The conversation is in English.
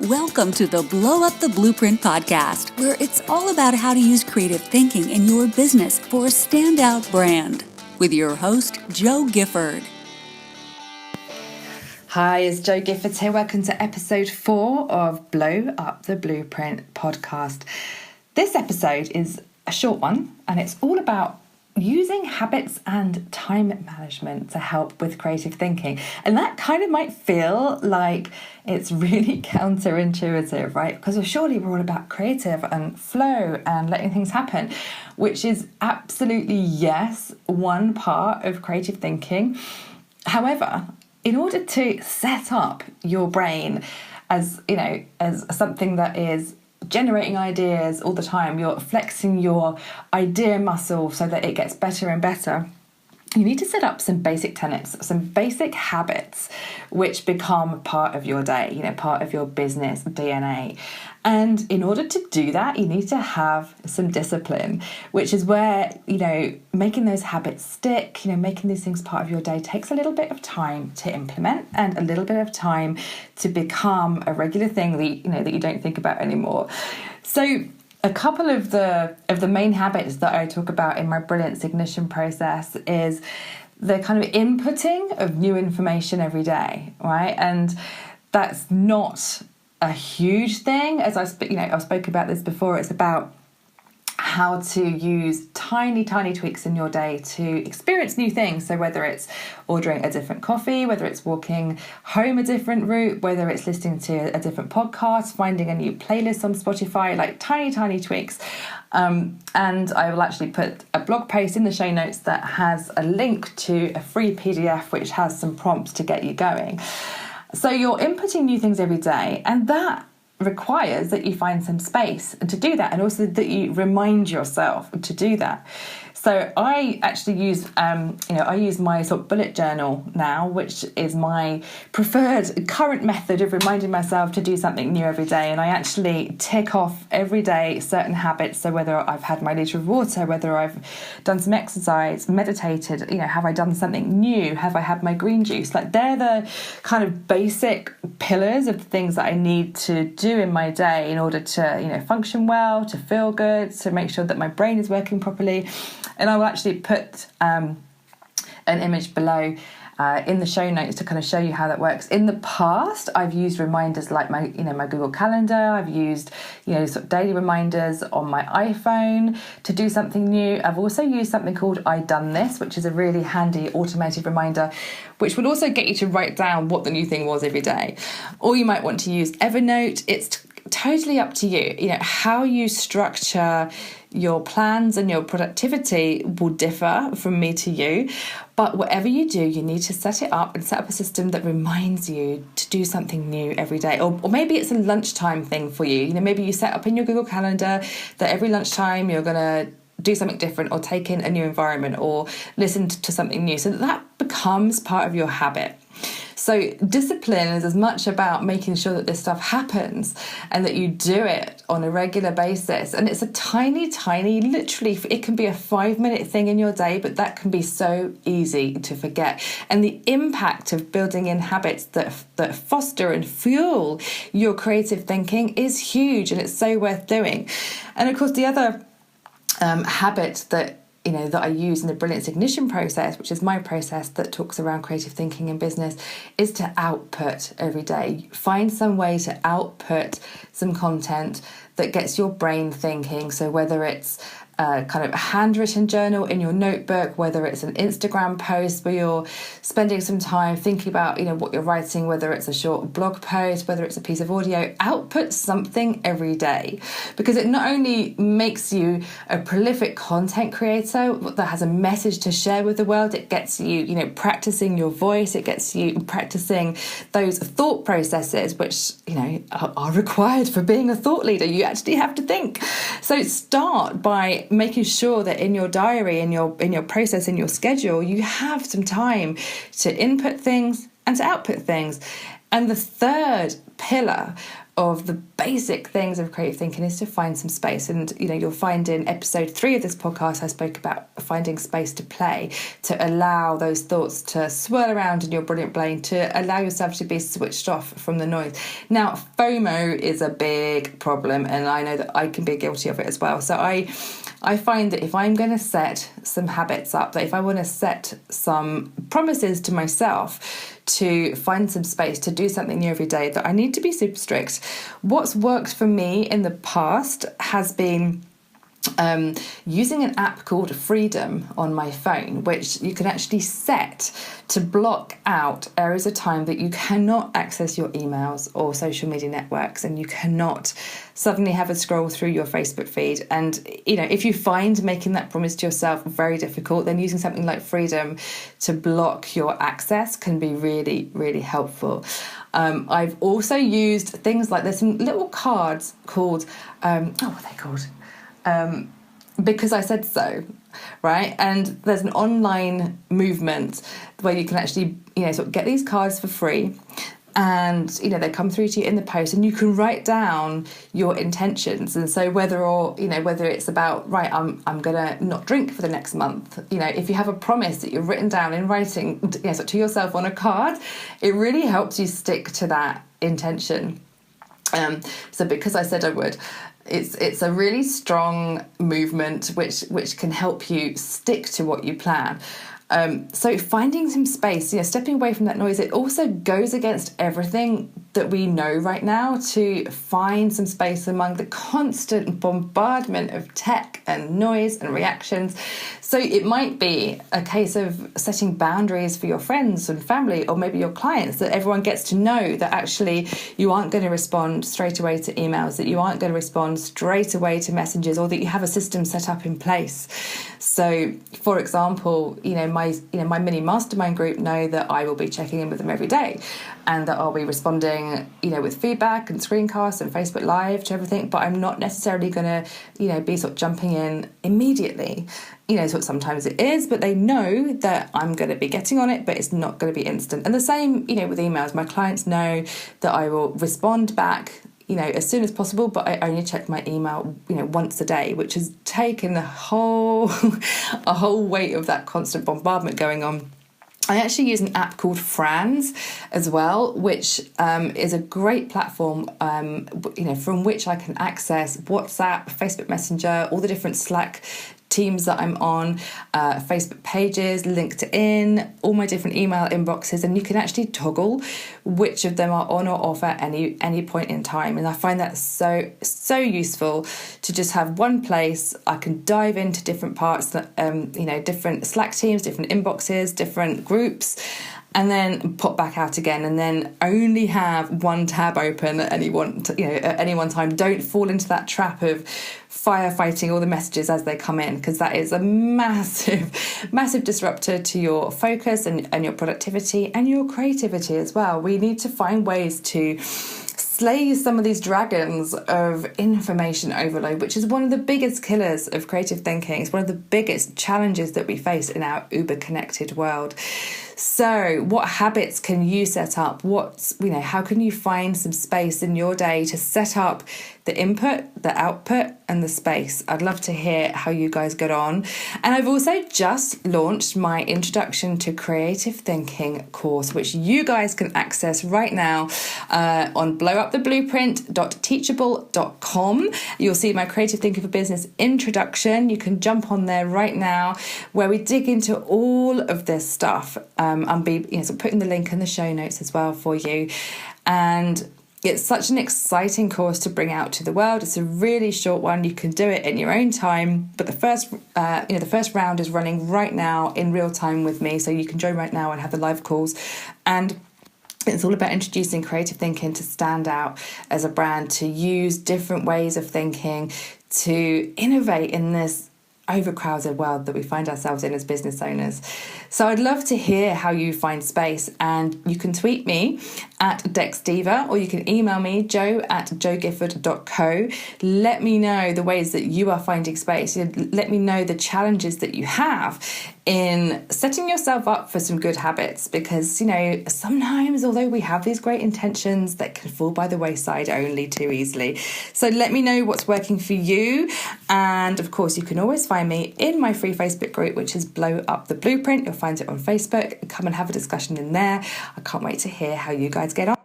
Welcome to the Blow Up the Blueprint podcast, where it's all about how to use creative thinking in your business for a standout brand. With your host, Jo Gifford. Hi, it's Jo Gifford here. Welcome to episode 4 of Blow Up the Blueprint podcast. This episode is a short one, and it's all about using habits and time management to help with creative thinking. And that kind of might feel like it's really counterintuitive, right? Because surely we're all about creative and flow and letting things happen, which is absolutely, yes, one part of creative thinking. However, in order to set up your brain as something that is generating ideas all the time, you're flexing your idea muscle so that it gets better and better, you need to set up some basic tenets, some basic habits which become part of your day, part of your business DNA. And in order to do that, you need to have some discipline, which is where, making those habits stick, making these things part of your day takes a little bit of time to implement and a little bit of time to become a regular thing that you don't think about anymore. So a couple of the main habits that I talk about in my Brilliance Ignition process is the kind of inputting of new information every day, right? And that's not a huge thing. As I've spoken about this before, it's about how to use tiny tweaks in your day to experience new things. So whether it's ordering a different coffee, whether it's walking home a different route, whether it's listening to a different podcast, finding a new playlist on Spotify, like tiny tweaks. And I will actually put a blog post in the show notes that has a link to a free PDF which has some prompts to get you going. So you're inputting new things every day, and that requires that you find some space to do that, and also that you remind yourself to do that. So I actually use, I use my sort of bullet journal now, which is my preferred current method of reminding myself to do something new every day. And I actually tick off every day certain habits. So whether I've had my litre of water, whether I've done some exercise, meditated, have I done something new? Have I had my green juice? Like they're the kind of basic pillars of the things that I need to do in my day in order to, function well, to feel good, to make sure that my brain is working properly. And I will actually put an image below in the show notes to kind of show you how that works. In the past, I've used reminders like my Google Calendar. I've used, sort of daily reminders on my iPhone to do something new. I've also used something called I Done This, which is a really handy automated reminder, which will also get you to write down what the new thing was every day. Or you might want to use Evernote. It's totally up to you. How you structure your plans and your productivity will differ from me to you, but whatever you do, you need to set it up and set up a system that reminds you to do something new every day. Or maybe it's a lunchtime thing for you. Maybe you set up in your Google Calendar that every lunchtime you're going to do something different, or take in a new environment, or listen to something new, so that becomes part of your habit. So discipline is as much about making sure that this stuff happens and that you do it on a regular basis. And it's a tiny, literally, it can be a 5-minute thing in your day, but that can be so easy to forget. And the impact of building in habits that foster and fuel your creative thinking is huge, and it's so worth doing. And of course, the other habit that I use in the Brilliance Ignition process, which is my process that talks around creative thinking in business, is to output every day. Find some way to output some content that gets your brain thinking. So whether it's kind of a handwritten journal in your notebook, whether it's an Instagram post where you're spending some time thinking about, what you're writing, whether it's a short blog post, whether it's a piece of audio, output something every day, because it not only makes you a prolific content creator that has a message to share with the world, it gets you, practicing your voice, it gets you practicing those thought processes, which, are required for being a thought leader. You actually have to think. So start by making sure that in your diary, in your process, in your schedule, you have some time to input things and to output things. And the third pillar of the basic things of creative thinking is to find some space. And, you'll find in episode 3 of this podcast, I spoke about finding space to play, to allow those thoughts to swirl around in your brilliant brain, to allow yourself to be switched off from the noise. Now, FOMO is a big problem, and I know that I can be guilty of it as well. So I find that if I'm going to set some habits up, that if I want to set some promises to myself to find some space to do something new every day, that I need to be super strict. What's worked for me in the past has been using an app called Freedom on my phone, which you can actually set to block out areas of time that you cannot access your emails or social media networks, and you cannot suddenly have a scroll through your Facebook feed. And, if you find making that promise to yourself very difficult, then using something like Freedom to block your access can be really, really helpful. I've also used things like, there's some little cards called, what are they called? Because I said so, right? And there's an online movement where you can actually, sort of get these cards for free, and, they come through to you in the post, and you can write down your intentions. And so whether it's about, right, I'm going to not drink for the next month, if you have a promise that you've written down in writing, to yourself on a card, it really helps you stick to that intention. So because I said I would, it's a really strong movement which can help you stick to what you plan. So finding some space, stepping away from that noise, it also goes against everything that we know right now, to find some space among the constant bombardment of tech and noise and reactions. So it might be a case of setting boundaries for your friends and family, or maybe your clients, that everyone gets to know that actually you aren't going to respond straight away to emails, that you aren't going to respond straight away to messages, or that you have a system set up in place. So, for example, my mini mastermind group know that I will be checking in with them every day, and that I'll be responding, with feedback and screencasts and Facebook Live to everything. But I'm not necessarily going to, be sort of jumping in immediately. So sometimes it is, but they know that I'm going to be getting on it, but it's not going to be instant. And the same, with emails. My clients know that I will respond back, as soon as possible, but I only check my email, once a day, which has taken a whole weight of that constant bombardment going on. I actually use an app called Franz as well, which is a great platform, from which I can access WhatsApp, Facebook Messenger, all the different Slack teams that I'm on, Facebook pages, LinkedIn, all my different email inboxes, and you can actually toggle which of them are on or off at any point in time. And I find that so useful to just have one place. I can dive into different parts, different Slack teams, different inboxes, different groups, and then pop back out again, and then only have one tab open at any one time. Don't fall into that trap of firefighting all the messages as they come in, because that is a massive disruptor to your focus and your productivity and your creativity as well. We need to find ways to slay some of these dragons of information overload, which is one of the biggest killers of creative thinking. It's one of the biggest challenges that we face in our uber-connected world. So what habits can you set up? How can you find some space in your day to set up the input, the output, and the space? I'd love to hear how you guys get on. And I've also just launched my Introduction to Creative Thinking course, which you guys can access right now on blowuptheblueprint.teachable.com. You'll see my Creative Thinking for Business introduction. You can jump on there right now, where we dig into all of this stuff. I'll be putting the link in the show notes as well for you. And it's such an exciting course to bring out to the world. It's a really short one. You can do it in your own time. But the first round is running right now in real time with me, so you can join right now and have the live calls. And it's all about introducing creative thinking to stand out as a brand, to use different ways of thinking, to innovate in this overcrowded world that we find ourselves in as business owners. So I'd love to hear how you find space, and you can tweet me at DexDiva, or you can email me joe@joegifford.co. Let me know the ways that you are finding space. Let me know the challenges that you have in setting yourself up for some good habits, because, you know, sometimes although we have these great intentions, that can fall by the wayside only too easily. So let me know what's working for you. And of course, you can always find me in my free Facebook group, which is Blow Up the Blueprint. You'll find it on Facebook. Come and have a discussion in there. I can't wait to hear how you guys get on.